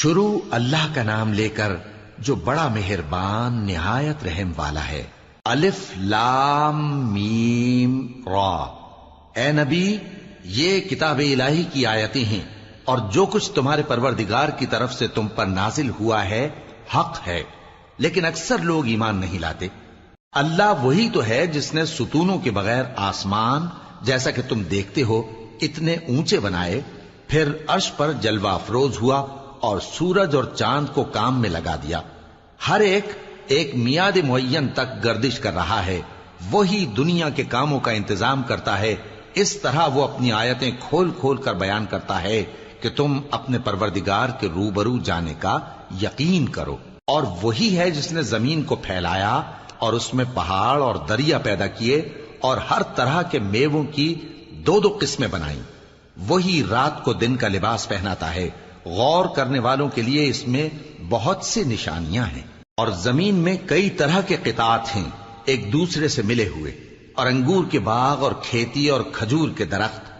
شروع اللہ کا نام لے کر جو بڑا مہربان نہایت رحم والا ہے۔ الف لام میم را۔ اے نبی، یہ کتاب الہی کی آیتیں ہیں، اور جو کچھ تمہارے پروردگار کی طرف سے تم پر نازل ہوا ہے حق ہے، لیکن اکثر لوگ ایمان نہیں لاتے۔ اللہ وہی تو ہے جس نے ستونوں کے بغیر آسمان جیسا کہ تم دیکھتے ہو اتنے اونچے بنائے، پھر عرش پر جلوہ افروز ہوا اور سورج اور چاند کو کام میں لگا دیا۔ ہر ایک میعاد معین تک گردش کر رہا ہے۔ وہی دنیا کے کاموں کا انتظام کرتا ہے۔ اس طرح وہ اپنی آیتیں کھول کھول کر بیان کرتا ہے کہ تم اپنے پروردگار کے روبرو جانے کا یقین کرو۔ اور وہی ہے جس نے زمین کو پھیلایا اور اس میں پہاڑ اور دریا پیدا کیے اور ہر طرح کے میووں کی دو دو قسمیں بنائیں۔ وہی رات کو دن کا لباس پہناتا ہے۔ غور کرنے والوں کے لیے اس میں بہت سی نشانیاں ہیں۔ اور زمین میں کئی طرح کے قطعات ہیں ایک دوسرے سے ملے ہوئے، اور انگور کے باغ اور کھیتی اور کھجور کے درخت۔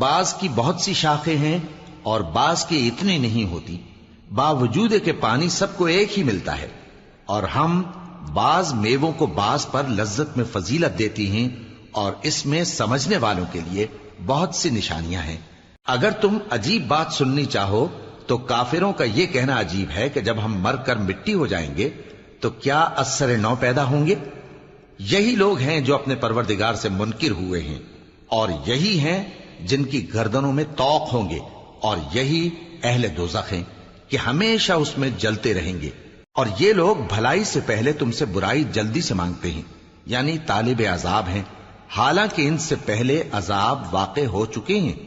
بعض کی بہت سی شاخیں ہیں اور بعض کی اتنی نہیں ہوتی، باوجود کہ پانی سب کو ایک ہی ملتا ہے۔ اور ہم بعض میووں کو بعض پر لذت میں فضیلت دیتی ہیں، اور اس میں سمجھنے والوں کے لیے بہت سی نشانیاں ہیں۔ اگر تم عجیب بات سننی چاہو تو کافروں کا یہ کہنا عجیب ہے کہ جب ہم مر کر مٹی ہو جائیں گے تو کیا از سر نو پیدا ہوں گے؟ یہی لوگ ہیں جو اپنے پروردگار سے منکر ہوئے ہیں، اور یہی ہیں جن کی گردنوں میں طوق ہوں گے، اور یہی اہل دوزخ ہیں کہ ہمیشہ اس میں جلتے رہیں گے۔ اور یہ لوگ بھلائی سے پہلے تم سے برائی جلدی سے مانگتے ہیں، یعنی طالب عذاب ہیں، حالانکہ ان سے پہلے عذاب واقع ہو چکے ہیں۔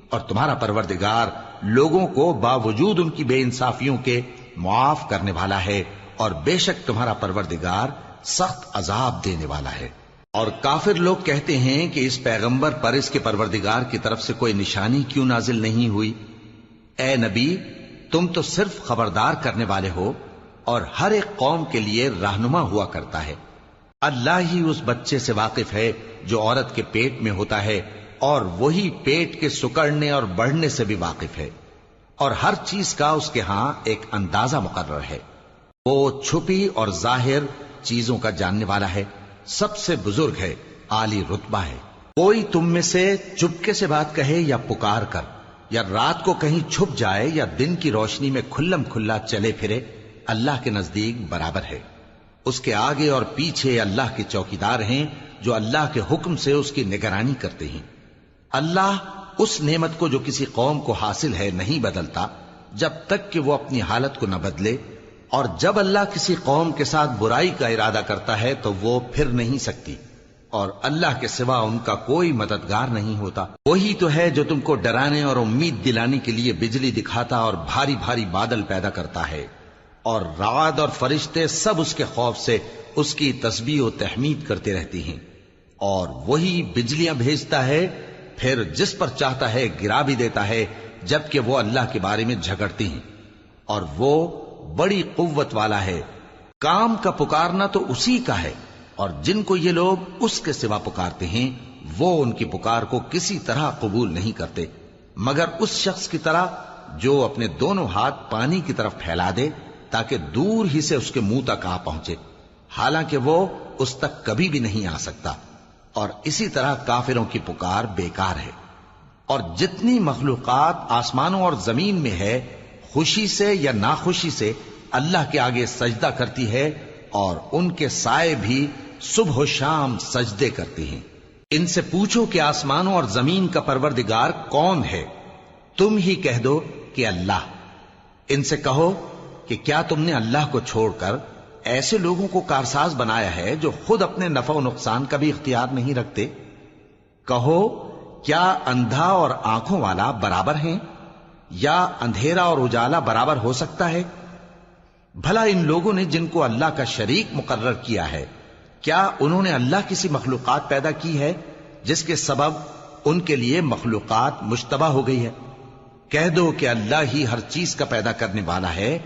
اور تمہارا پروردگار لوگوں کو باوجود ان کی بے انصافیوں کے معاف کرنے والا ہے، اور بے شک تمہارا پروردگار سخت عذاب دینے والا ہے۔ اور کافر لوگ کہتے ہیں کہ اس پیغمبر پر اس کے پروردگار کی طرف سے کوئی نشانی کیوں نازل نہیں ہوئی؟ اے نبی، تم تو صرف خبردار کرنے والے ہو، اور ہر ایک قوم کے لیے رہنما ہوا کرتا ہے۔ اللہ ہی اس بچے سے واقف ہے جو عورت کے پیٹ میں ہوتا ہے، اور وہی پیٹ کے سکڑنے اور بڑھنے سے بھی واقف ہے، اور ہر چیز کا اس کے ہاں ایک اندازہ مقرر ہے۔ وہ چھپی اور ظاہر چیزوں کا جاننے والا ہے، سب سے بزرگ ہے، عالی رتبہ ہے۔ کوئی تم میں سے چپکے سے بات کہے یا پکار کر، یا رات کو کہیں چھپ جائے یا دن کی روشنی میں کھلم کھلا چلے پھرے، اللہ کے نزدیک برابر ہے۔ اس کے آگے اور پیچھے اللہ کے چوکیدار ہیں جو اللہ کے حکم سے اس کی نگرانی کرتے ہیں۔ اللہ اس نعمت کو جو کسی قوم کو حاصل ہے نہیں بدلتا جب تک کہ وہ اپنی حالت کو نہ بدلے، اور جب اللہ کسی قوم کے ساتھ برائی کا ارادہ کرتا ہے تو وہ پھر نہیں سکتی، اور اللہ کے سوا ان کا کوئی مددگار نہیں ہوتا۔ وہی تو ہے جو تم کو ڈرانے اور امید دلانے کے لیے بجلی دکھاتا اور بھاری بھاری بادل پیدا کرتا ہے، اور رعد اور فرشتے سب اس کے خوف سے اس کی تسبیح و تحمید کرتے رہتے ہیں۔ اور وہی بجلیاں بھیجتا ہے، پھر جس پر چاہتا ہے گرا بھی دیتا ہے، جبکہ وہ اللہ کے بارے میں جھگڑتے ہیں، اور وہ بڑی قوت والا ہے۔ کام کا پکارنا تو اسی کا ہے، اور جن کو یہ لوگ اس کے سوا پکارتے ہیں وہ ان کی پکار کو کسی طرح قبول نہیں کرتے، مگر اس شخص کی طرح جو اپنے دونوں ہاتھ پانی کی طرف پھیلا دے تاکہ دور ہی سے اس کے منہ تک آ پہنچے، حالانکہ وہ اس تک کبھی بھی نہیں آ سکتا۔ اور اسی طرح کافروں کی پکار بیکار ہے۔ اور جتنی مخلوقات آسمانوں اور زمین میں ہے، خوشی سے یا ناخوشی سے اللہ کے آگے سجدہ کرتی ہے، اور ان کے سائے بھی صبح و شام سجدے کرتے ہیں۔ ان سے پوچھو کہ آسمانوں اور زمین کا پروردگار کون ہے؟ تم ہی کہہ دو کہ اللہ۔ ان سے کہو کہ کیا تم نے اللہ کو چھوڑ کر ایسے لوگوں کو کارساز بنایا ہے جو خود اپنے نفع و نقصان کا بھی اختیار نہیں رکھتے؟ کہو کیا اندھا اور آنکھوں والا برابر ہیں، یا اندھیرا اور اجالا برابر ہو سکتا ہے؟ بھلا ان لوگوں نے جن کو اللہ کا شریک مقرر کیا ہے، کیا انہوں نے اللہ کسی مخلوقات پیدا کی ہے جس کے سبب ان کے لیے مخلوقات مشتبہ ہو گئی ہے؟ کہہ دو کہ اللہ ہی ہر چیز کا پیدا کرنے والا ہے،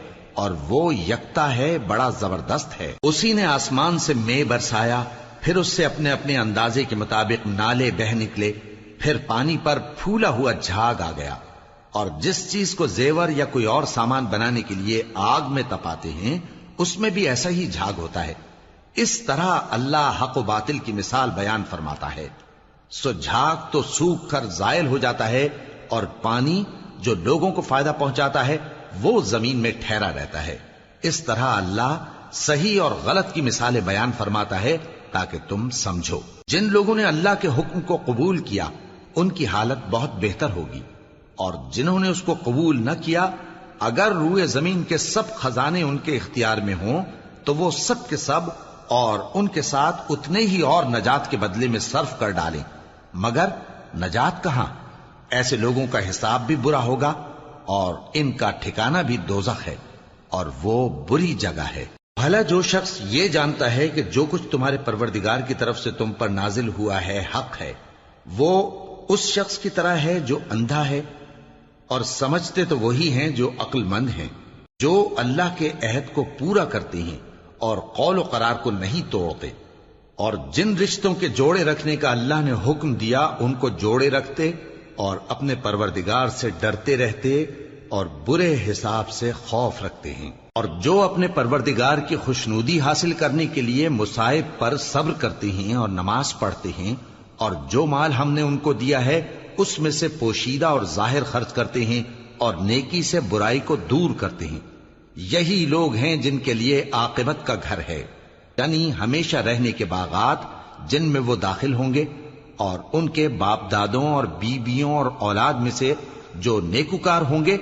اور وہ یکتا ہے، بڑا زبردست ہے۔ اسی نے آسمان سے مے برسایا، پھر اس سے اپنے اپنے اندازے کے مطابق نالے بہہ نکلے، پھر پانی پر پھولا ہوا جھاگ آ گیا، اور جس چیز کو زیور یا کوئی اور سامان بنانے کے لیے آگ میں تپاتے ہیں اس میں بھی ایسا ہی جھاگ ہوتا ہے. اس طرح اللہ حق و باطل کی مثال بیان فرماتا ہے. سو جھاگ تو سوکھ کر زائل ہو جاتا ہے اور پانی جو لوگوں کو فائدہ پہنچاتا ہے وہ زمین میں ٹھہرا رہتا ہے. اس طرح اللہ صحیح اور غلط کی مثالیں بیان فرماتا ہے تاکہ تم سمجھو. جن لوگوں نے اللہ کے حکم کو قبول کیا ان کی حالت بہت بہتر ہوگی، اور جنہوں نے اس کو قبول نہ کیا اگر روئے زمین کے سب خزانے ان کے اختیار میں ہوں تو وہ سب کے سب اور ان کے ساتھ اتنے ہی اور نجات کے بدلے میں صرف کر ڈالیں، مگر نجات کہاں؟ ایسے لوگوں کا حساب بھی برا ہوگا اور ان کا ٹھکانہ بھی دوزخ ہے، اور وہ بری جگہ ہے. بھلا جو شخص یہ جانتا ہے کہ جو کچھ تمہارے پروردگار کی طرف سے تم پر نازل ہوا ہے حق ہے، وہ اس شخص کی طرح ہے جو اندھا ہے. اور سمجھتے تو وہی ہیں جو عقل مند ہیں، جو اللہ کے عہد کو پورا کرتے ہیں اور قول و قرار کو نہیں توڑتے، اور جن رشتوں کے جوڑے رکھنے کا اللہ نے حکم دیا ان کو جوڑے رکھتے اور اپنے پروردگار سے ڈرتے رہتے اور برے حساب سے خوف رکھتے ہیں. اور جو اپنے پروردگار کی خوشنودی حاصل کرنے کے لیے مصائب پر صبر کرتے ہیں اور نماز پڑھتے ہیں، اور جو مال ہم نے ان کو دیا ہے اس میں سے پوشیدہ اور ظاہر خرچ کرتے ہیں اور نیکی سے برائی کو دور کرتے ہیں، یہی لوگ ہیں جن کے لیے عاقبت کا گھر ہے، یعنی ہمیشہ رہنے کے باغات جن میں وہ داخل ہوں گے. اور ان کے باپ دادوں اور بیویوں اور اولاد میں سے جو نیکوکار ہوں گے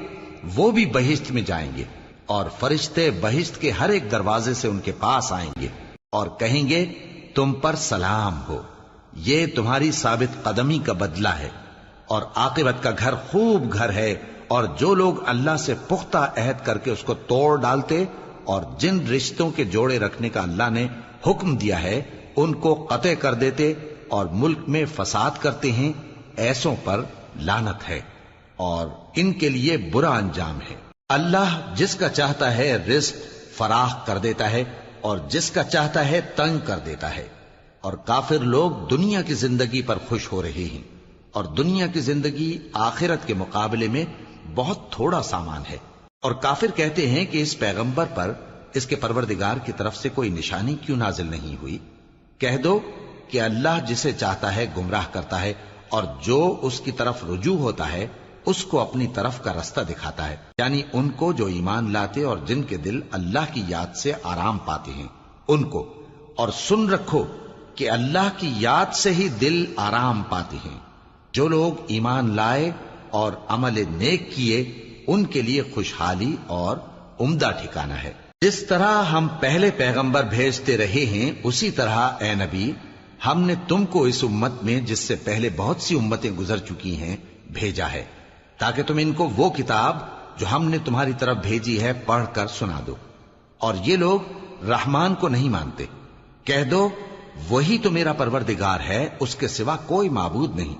وہ بھی بہشت میں جائیں گے، اور فرشتے بہشت کے ہر ایک دروازے سے ان کے پاس آئیں گے اور کہیں گے تم پر سلام ہو، یہ تمہاری ثابت قدمی کا بدلہ ہے، اور عاقبت کا گھر خوب گھر ہے. اور جو لوگ اللہ سے پختہ عہد کر کے اس کو توڑ ڈالتے اور جن رشتوں کے جوڑے رکھنے کا اللہ نے حکم دیا ہے ان کو قطع کر دیتے اور ملک میں فساد کرتے ہیں، ایسوں پر لعنت ہے اور ان کے لیے برا انجام ہے. اللہ جس کا چاہتا ہے رزق فراخ کر دیتا ہے اور جس کا چاہتا ہے تنگ کر دیتا ہے. اور کافر لوگ دنیا کی زندگی پر خوش ہو رہے ہیں، اور دنیا کی زندگی آخرت کے مقابلے میں بہت تھوڑا سامان ہے. اور کافر کہتے ہیں کہ اس پیغمبر پر اس کے پروردگار کی طرف سے کوئی نشانی کیوں نازل نہیں ہوئی؟ کہہ دو کہ اللہ جسے چاہتا ہے گمراہ کرتا ہے، اور جو اس کی طرف رجوع ہوتا ہے اس کو اپنی طرف کا رستہ دکھاتا ہے، یعنی ان کو جو ایمان لاتے اور جن کے دل اللہ کی یاد سے آرام پاتے ہیں ان کو. اور سن رکھو کہ اللہ کی یاد سے ہی دل آرام پاتے ہیں. جو لوگ ایمان لائے اور عمل نیک کیے ان کے لیے خوشحالی اور عمدہ ٹھکانہ ہے. جس طرح ہم پہلے پیغمبر بھیجتے رہے ہیں اسی طرح اے نبی ہم نے تم کو اس امت میں جس سے پہلے بہت سی امتیں گزر چکی ہیں بھیجا ہے، تاکہ تم ان کو وہ کتاب جو ہم نے تمہاری طرف بھیجی ہے پڑھ کر سنا دو. اور یہ لوگ رحمان کو نہیں مانتے. کہہ دو وہی تو میرا پروردگار ہے، اس کے سوا کوئی معبود نہیں،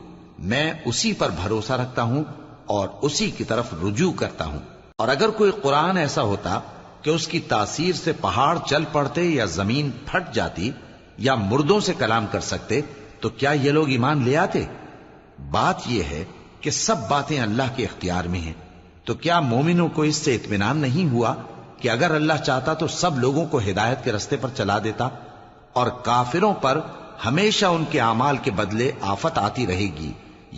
میں اسی پر بھروسہ رکھتا ہوں اور اسی کی طرف رجوع کرتا ہوں. اور اگر کوئی قرآن ایسا ہوتا کہ اس کی تاثیر سے پہاڑ چل پڑتے یا زمین پھٹ جاتی یا مردوں سے کلام کر سکتے تو کیا یہ لوگ ایمان لے آتے؟ بات یہ ہے کہ سب باتیں اللہ کے اختیار میں ہیں. تو کیا مومنوں کو اس سے اطمینان نہیں ہوا کہ اگر اللہ چاہتا تو سب لوگوں کو ہدایت کے رستے پر چلا دیتا؟ اور کافروں پر ہمیشہ ان کے اعمال کے بدلے آفت آتی رہے گی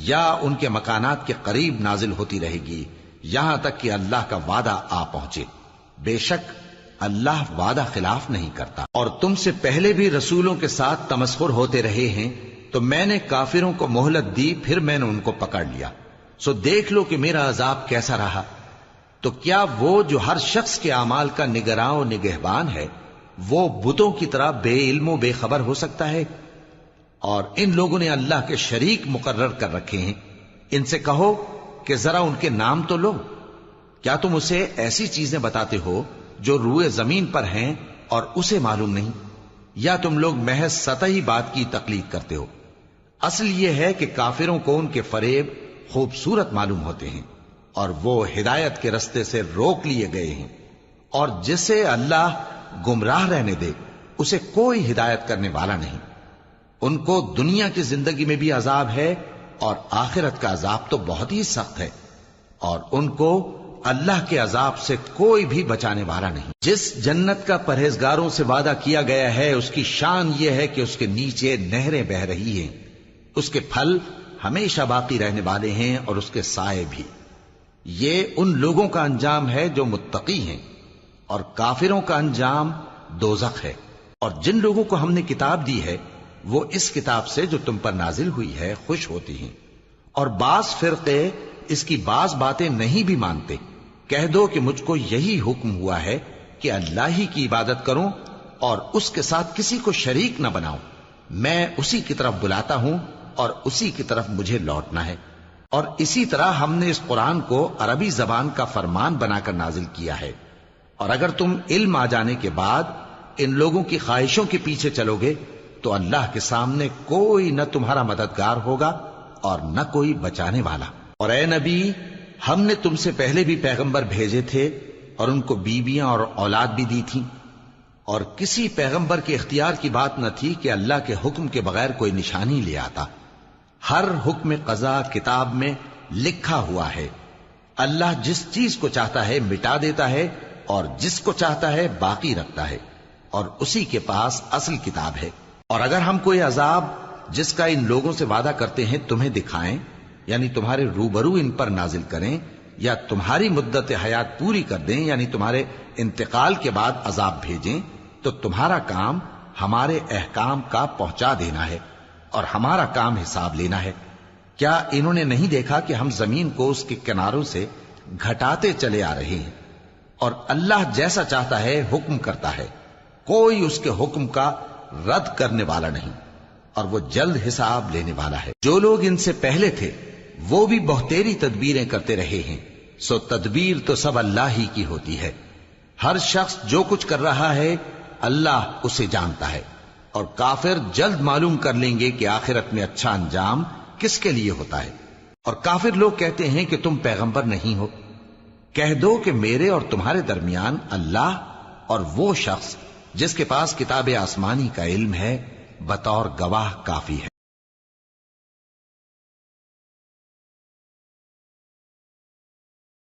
یا ان کے مکانات کے قریب نازل ہوتی رہے گی یہاں تک کہ اللہ کا وعدہ آ پہنچے. بے شک اللہ وعدہ خلاف نہیں کرتا. اور تم سے پہلے بھی رسولوں کے ساتھ تمسخر ہوتے رہے ہیں تو میں نے کافروں کو مہلت دی، پھر میں نے ان کو پکڑ لیا. سو دیکھ لو کہ میرا عذاب کیسا رہا. تو کیا وہ جو ہر شخص کے اعمال کا نگراں و نگہبان ہے وہ بتوں کی طرح بے علم و بے خبر ہو سکتا ہے؟ اور ان لوگوں نے اللہ کے شریک مقرر کر رکھے ہیں. ان سے کہو کہ ذرا ان کے نام تو لو. کیا تم اسے ایسی چیزیں بتاتے ہو جو روئے زمین پر ہیں اور اسے معلوم نہیں؟ یا تم لوگ محض سطحی بات کی تقلید کرتے ہو؟ اصل یہ ہے کہ کافروں کو ان کے فریب خوبصورت معلوم ہوتے ہیں اور وہ ہدایت کے رستے سے روک لیے گئے ہیں. اور جسے اللہ گمراہ رہنے دے اسے کوئی ہدایت کرنے والا نہیں. ان کو دنیا کی زندگی میں بھی عذاب ہے اور آخرت کا عذاب تو بہت ہی سخت ہے. اور ان کو اللہ کے عذاب سے کوئی بھی بچانے والا نہیں۔ جس جنت کا پرہیزگاروں سے وعدہ کیا گیا ہے اس کی شان یہ ہے کہ اس کے نیچے نہریں بہ رہی ہیں، اس کے پھل ہمیشہ باقی رہنے والے ہیں اور اس کے سائے بھی۔ یہ ان لوگوں کا انجام ہے جو متقی ہیں، اور کافروں کا انجام دوزخ ہے۔ اور جن لوگوں کو ہم نے کتاب دی ہے وہ اس کتاب سے جو تم پر نازل ہوئی ہے خوش ہوتی ہیں، اور بعض فرقے اس کی بعض باتیں نہیں بھی مانتے۔ کہہ دو کہ مجھ کو یہی حکم ہوا ہے کہ اللہ ہی کی عبادت کروں اور اس کے ساتھ کسی کو شریک نہ بناؤں۔ میں اسی کی طرف بلاتا ہوں اور اسی کی طرف مجھے لوٹنا ہے۔ اور اسی طرح ہم نے اس قرآن کو عربی زبان کا فرمان بنا کر نازل کیا ہے۔ اور اگر تم علم آ جانے کے بعد ان لوگوں کی خواہشوں کے پیچھے چلو گے تو اللہ کے سامنے کوئی نہ تمہارا مددگار ہوگا اور نہ کوئی بچانے والا۔ اور اے نبی، ہم نے تم سے پہلے بھی پیغمبر بھیجے تھے اور ان کو بیویاں اور اولاد بھی دی تھیں، اور کسی پیغمبر کے اختیار کی بات نہ تھی کہ اللہ کے حکم کے بغیر کوئی نشانی لے آتا۔ ہر حکم قضا کتاب میں لکھا ہوا ہے۔ اللہ جس چیز کو چاہتا ہے مٹا دیتا ہے اور جس کو چاہتا ہے باقی رکھتا ہے، اور اسی کے پاس اصل کتاب ہے۔ اور اگر ہم کوئی عذاب جس کا ان لوگوں سے وعدہ کرتے ہیں تمہیں دکھائیں، یعنی تمہارے روبرو ان پر نازل کریں، یا تمہاری مدت حیات پوری کر دیں، یعنی تمہارے انتقال کے بعد عذاب بھیجیں، تو تمہارا کام ہمارے احکام کا پہنچا دینا ہے اور ہمارا کام حساب لینا ہے۔ کیا انہوں نے نہیں دیکھا کہ ہم زمین کو اس کے کناروں سے گھٹاتے چلے آ رہے ہیں؟ اور اللہ جیسا چاہتا ہے حکم کرتا ہے، کوئی اس کے حکم کا رد کرنے والا نہیں، اور وہ جلد حساب لینے والا ہے۔ جو لوگ ان سے پہلے تھے وہ بھی بہتیری تدبیریں کرتے رہے ہیں، سو تدبیر تو سب اللہ ہی کی ہوتی ہے۔ ہر شخص جو کچھ کر رہا ہے اللہ اسے جانتا ہے، اور کافر جلد معلوم کر لیں گے کہ آخرت میں اچھا انجام کس کے لیے ہوتا ہے۔ اور کافر لوگ کہتے ہیں کہ تم پیغمبر نہیں ہو۔ کہہ دو کہ میرے اور تمہارے درمیان اللہ اور وہ شخص جس کے پاس کتاب آسمانی کا علم ہے بطور گواہ کافی ہے۔